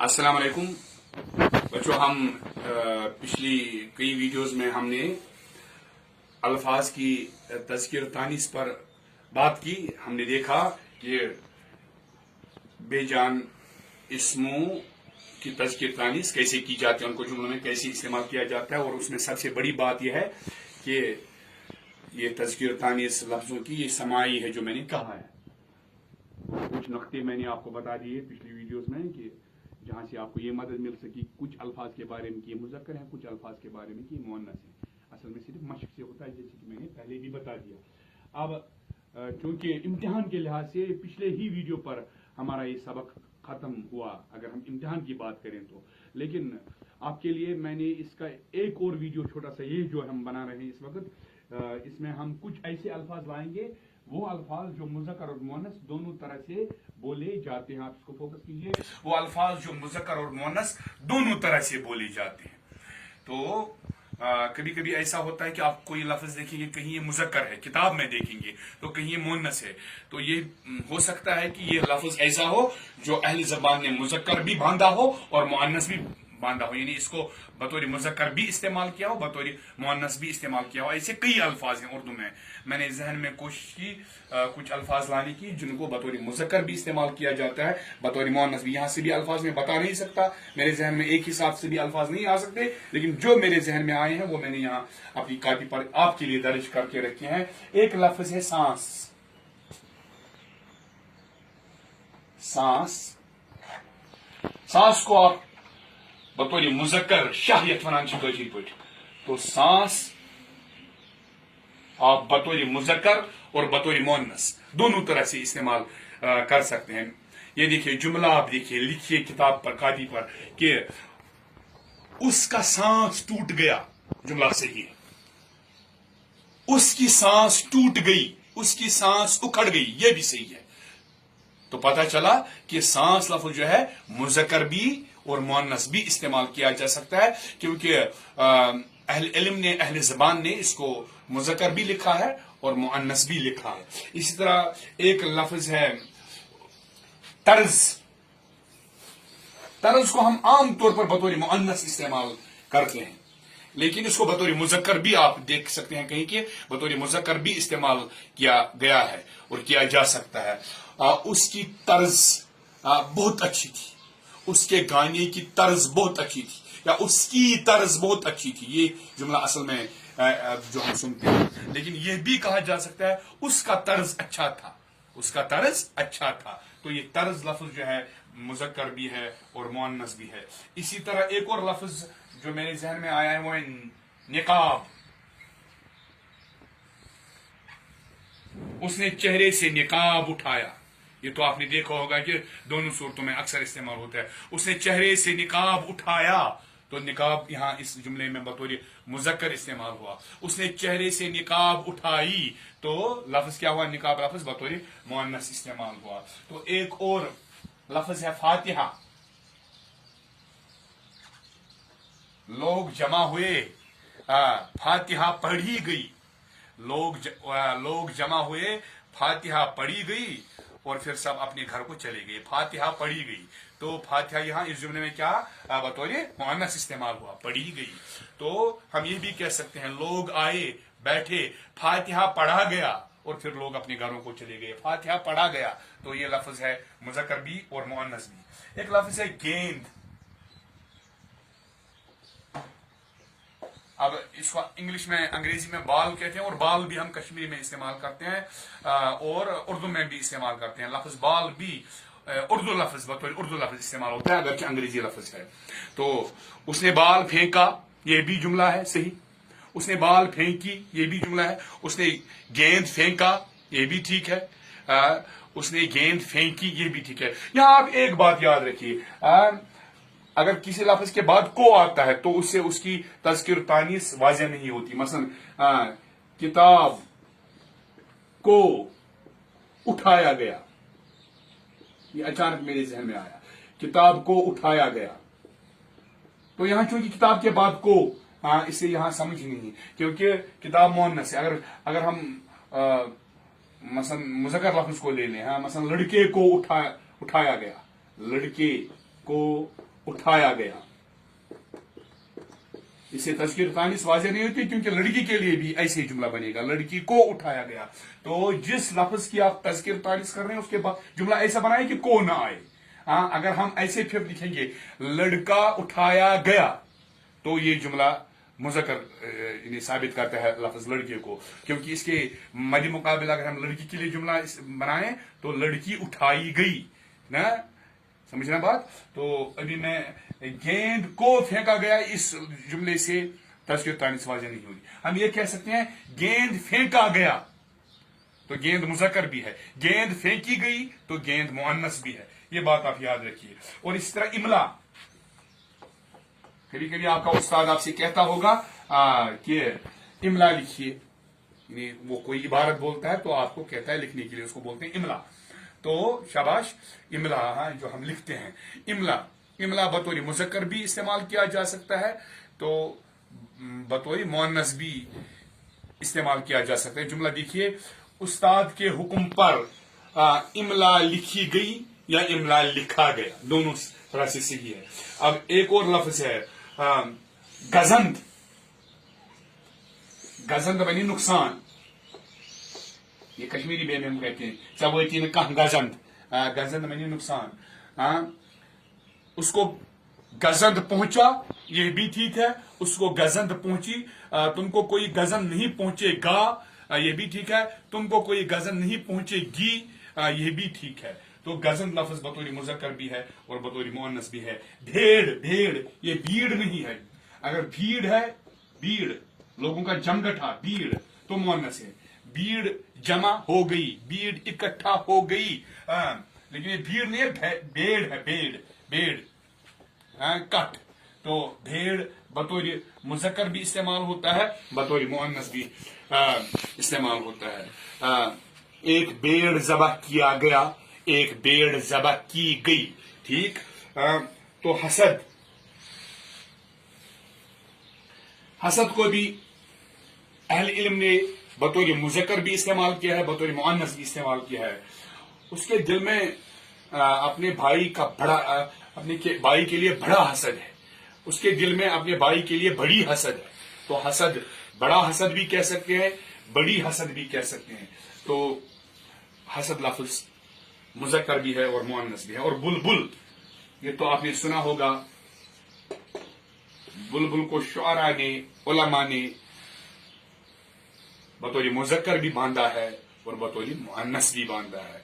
अस्सलाम वालेकुम बच्चों। हम पिछली कई वीडियोस में हमने अल्फाज की तज़किर तानीस पर बात की। हमने देखा कि बेजान इस्मों की तज़किर तानीस कैसे की जाती है, उनको जुमलों में कैसे इस्तेमाल किया जाता है। और उसमें सबसे बड़ी बात यह है कि ये तज़किर तानीस लफ्ज़ों की ये समाई है जो मैंने कहा है। कुछ नुक्ते मैंने आपको बता दिए पिछली वीडियोस में कि जहां से आपको ये मदद मिल सकी। कुछ अल्फाज के बारे में कि मुज़क्कर है, कुछ अल्फाज के बारे में कि मुअन्नस है। असल में सिर्फ मशक से होता है, जैसे कि मैंने पहले भी बता दिया। अब चूंकि इम्तिहान के लिहाज से पिछले ही वीडियो पर हमारा ये सबक खत्म हुआ, अगर हम इम्तिहान की बात करें तो। लेकिन आपके लिए मैंने इसका एक और वीडियो छोटा सा ये जो हम बना रहे हैं इस वक्त, इसमें हम कुछ ऐसे अल्फाज लाएंगे, वो अल्फाज जो मुज़क्कर और मुअन्नस दोनों तरह से बोले जाते हैं। आप इसको फोकस कीजिए। वो अल्फाज जो मुज़क्कर और मुअन्नस दोनों तरह से बोले जाते हैं। तो कभी कभी ऐसा होता है कि आप कोई लफ्ज देखेंगे, कहीं ये मुज़क्कर है, किताब में देखेंगे तो कहीं ये मुअन्नस है। तो ये हो सकता है कि ये लफ्ज ऐसा हो जो अहले ज़बान ने मुज़क्कर भी बांधा हो और मुअन्नस भी बांधा हो, यानी इसको बतौर मुज़क्कर भी इस्तेमाल किया हो, बतौर मुअन्नस भी इस्तेमाल किया हो। ऐसे कई अल्फाज हैं उर्दू में। मैंने जहन में कोशिश की कुछ अल्फाज लाने की जिनको बतौर मुज़क्कर भी इस्तेमाल किया जाता है, बतौर मुअन्नस भी। यहाँ से भी अल्फाज में बता नहीं सकता, मेरे जहन में एक हिसाब से भी अल्फाज नहीं आ सकते, लेकिन जो मेरे जहन में आए हैं वो मैंने यहाँ अपनी कॉपी पर आपके लिए दर्ज करके रखे हैं। एक लफ्ज है सांस। सांस, सांस को आप बतौर मुज़क्कर शाहियत वनान कशीर पे। तो सांस आप बतौर मुज़क्कर और बतौर मुअन्नस दोनों तरह से इस्तेमाल कर सकते हैं। ये देखिए जुमला, आप देखिए, लिखिए किताब पर, कापी पर कि उसका सांस टूट गया, जुमला सही है। उसकी सांस टूट गई, उसकी सांस उखड़ गई, यह भी सही है। तो पता चला कि सांस लफ्ज़ जो है मुज़क्कर भी और मुअन्नस भी इस्तेमाल किया जा सकता है, क्योंकि अहले इल्म ने, अहले ज़बान ने इसको मुज़क्कर भी लिखा है और मुअन्नस भी लिखा है। इसी तरह एक लफ्ज़ है तर्ज। तर्ज को हम आम तौर पर बतौर मुअन्नस इस्तेमाल करते हैं, लेकिन इसको बतौर मुज़क्कर भी आप देख सकते हैं कहीं कि बतौर मुज़क्कर भी इस्तेमाल किया गया है और किया जा सकता है। उसकी तर्ज बहुत अच्छी थी, उसके गाने की तर्ज बहुत अच्छी थी, या उसकी तर्ज बहुत अच्छी थी। ये जुमला असल में जो हम सुनते हैं, लेकिन यह भी कहा जा सकता है उसका तर्ज अच्छा था, उसका तर्ज अच्छा था। तो ये तर्ज लफ्ज जो है मुज़क्कर भी है और मुअन्नस भी है। इसी तरह एक और लफ्ज जो मेरे जहन में आया है वो है निकाब। उसने चेहरे से निकाब उठाया। ये तो आपने देखा होगा कि दोनों सूरतों में अक्सर इस्तेमाल होता है। उसने चेहरे से निकाब उठाया, तो निकाब यहाँ इस जुमले में बतौर मुज़क्कर इस्तेमाल हुआ। उसने चेहरे से निकाब उठाई, तो लफ्ज क्या हुआ? निकाब लफ्ज बतौर मुअन्नस इस्तेमाल हुआ। तो एक और लफ्ज है फातिहा। लोग जमा हुए, फातिहा पढ़ी गई। लोग जमा हुए, फातिहा पढ़ी गई और फिर सब अपने घर को चले गए। फातिहा पढ़ी गई, तो फातिहा यहाँ इस जुमले में क्या बतौर मुअन्नस इस्तेमाल हुआ, पढ़ी गई। तो हम ये भी कह सकते हैं लोग आए, बैठे, फातिहा पढ़ा गया और फिर लोग अपने घरों को चले गए। फातिहा पढ़ा गया, तो ये लफ्ज है मुज़क्कर भी और मुअन्नस भी। एक लफ्ज है गेंद। अब इसको इंग्लिश में, अंग्रेजी में बाल कहते हैं, और बाल भी हम कश्मीरी में इस्तेमाल करते हैं और उर्दू में भी इस्तेमाल करते हैं। लफ्ज बाल भी उर्दू लफ्ज बतौर उर्दू लफ्ज इस्तेमाल होता है, अगरचे अंग्रेजी लफ्ज है। तो उसने बाल फेंका, ये भी जुमला है सही। उसने बाल फेंकी, ये भी जुमला है। उसने गेंद फेंका, ये भी ठीक है। उसने गेंद फेंकी, ये भी ठीक है। यहां आप एक बात याद रखिए, अगर किसी लफ्ज के बाद को आता है तो उससे उसकी तज़किर तानीस वाज़ेह नहीं होती। मसलन किताब को उठाया गया, ये अचानक मेरे जहन में आया, किताब को उठाया गया। तो यहां चूंकि किताब के बाद को, इससे यहां समझ नहीं, क्योंकि किताब मुअन्नस है। अगर हम मसलन मुज़क्कर लफ्ज को ले लें, मसलन लड़के को उठाया गया, लड़के को उठाया गया। इससे तज़किर तानीस वाज़ेह नहीं होती, क्योंकि लड़की के लिए भी ऐसे ही जुमला बनेगा, लड़की को उठाया गया। तो जिस लफ्ज की आप तज़किर तानीस कर रहे हैं उसके बाद जुमला ऐसा बनाए कि को ना आए। हाँ, अगर हम ऐसे फिर लिखेंगे लड़का उठाया गया, तो ये जुमला मुज़क्कर साबित करता है लफ्ज लड़के को, क्योंकि इसके मद्दे मुकाबिल अगर हम लड़की के लिए जुमला बनाएं तो लड़की उठाई गई ना, समझना बात। तो अभी मैं गेंद को फेंका गया, इस जुमले से तज़किर तानीस वाज़ेह नहीं होगी। हम ये कह सकते हैं गेंद फेंका गया, तो गेंद मुज़क्कर भी है, गेंद फेंकी गई तो गेंद मुअन्नस भी है। ये बात आप याद रखिए। और इस तरह इमला, कभी कभी आपका उस्ताद आपसे कहता होगा कि इमला लिखिए, वो कोई इबारत बोलता है तो आपको कहता है लिखने के लिए, उसको बोलते हैं इमला। तो शाबाश, इमला जो हम लिखते हैं, इमला बतौर मुज़क्कर भी इस्तेमाल किया जा सकता है, तो बतौर मुअन्नस भी इस्तेमाल किया जा सकता है। जुमला देखिए, उस्ताद के हुक्म पर इमला लिखी गई या इमला लिखा गया, दोनों तरह से सही है। अब एक और लफ्ज है गजंद। गजंद बनी नुकसान, ये कश्मीरी में हम कहते हैं चवती ने कहा गजंद, गजंद बनी नुकसान। उसको गजंद पहुंचा, ये भी ठीक है, उसको गजंद पहुंची, तुमको कोई गजंद नहीं पहुंचेगा, ये भी ठीक है, तुमको कोई गजंद नहीं पहुंचेगी, ये भी ठीक है। तो गजंद लफ्ज बतौर मुज़क्कर भी है और बतौर मुअन्नस भी है। भेड़, भेड़ ये भीड़ नहीं है, अगर भीड़ है, भीड़ लोगों का जमगठा, भीड़ तो मुअन्नस है। भीड़ जमा हो गई, भीड़ इकट्ठा हो गई, लेकिन ये भीड़ नहीं है, भेड़ है, भेड़, भेड़ कट। तो भेड़ बतौर मुज़क्कर भी इस्तेमाल होता है, बतौर मुअन्नस भी इस्तेमाल होता है। एक भेड़ ज़बह किया गया, एक भेड़ ज़बह की गई, ठीक। तो हसद, हसद को भी अहले इल्म ने बतौर मुज़क्कर भी इस्तेमाल किया है, बतौर मुअन्नस भी इस्तेमाल किया है। उसके दिल में अपने भाई का बड़ा, अपने भाई के लिए बड़ा हसद है, उसके दिल में अपने भाई के लिए बड़ी हसद है। तो हसद, बड़ा हसद भी कह सकते हैं, बड़ी हसद भी कह सकते हैं। तो हसद लफ्ज मुज़क्कर भी है और मुअन्नस भी है। और बुलबुल, ये तो आपने सुना होगा, बुलबुल को शुआरा ने, उलमा ने बतौर मुज़क्कर भी बांधा है और बतौर मुअन्नस भी बांधा है।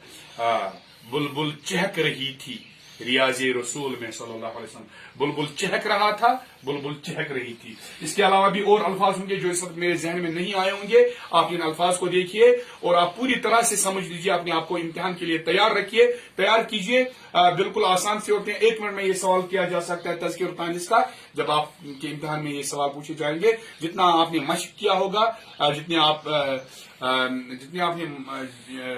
बुलबुल चहक रही थी, रियाज़े रसूल में सल्लल्लाहु अलैहि वसल्लम, बुलबुल चहक रहा था, बुलबुल चहक रही थी। इसके अलावा भी और अल्फाज होंगे जो इस वक्त मेरे जहन में नहीं आए होंगे। आप इन अल्फाज को देखिए और आप पूरी तरह से समझ लीजिए, अपने आप को इम्तिहान के लिए तैयार रखिए, तैयार कीजिए। बिल्कुल आसान से होते हैं, 1 मिनट में ये सवाल किया जा सकता है तज़किर और तानीस का। जब आपके इम्तिहान में ये सवाल पूछे जाएंगे, जितना आपने मशक किया होगा, जितने आपने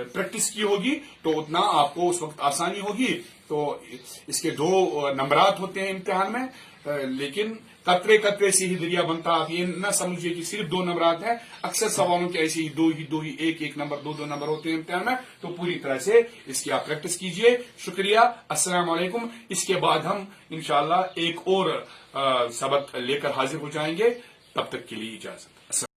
प्रैक्टिस की होगी, तो उतना आपको उस वक्त आसानी होगी। तो इसके 2 नंबरात होते हैं इम्तिहान में, लेकिन कतरे कतरे से ही दरिया बनता। आप ये न समझिए कि सिर्फ 2 नंबरात हैं, अक्सर सवालों के ऐसे ही 2 ही 1 नंबर 2 नंबर होते हैं इम्तिहान में। तो पूरी तरह से इसकी आप प्रैक्टिस कीजिए। शुक्रिया, अस्सलाम वालेकुम। इसके बाद हम इंशाअल्लाह एक और सबक लेकर हाजिर हो जाएंगे, तब तक के लिए इजाजत।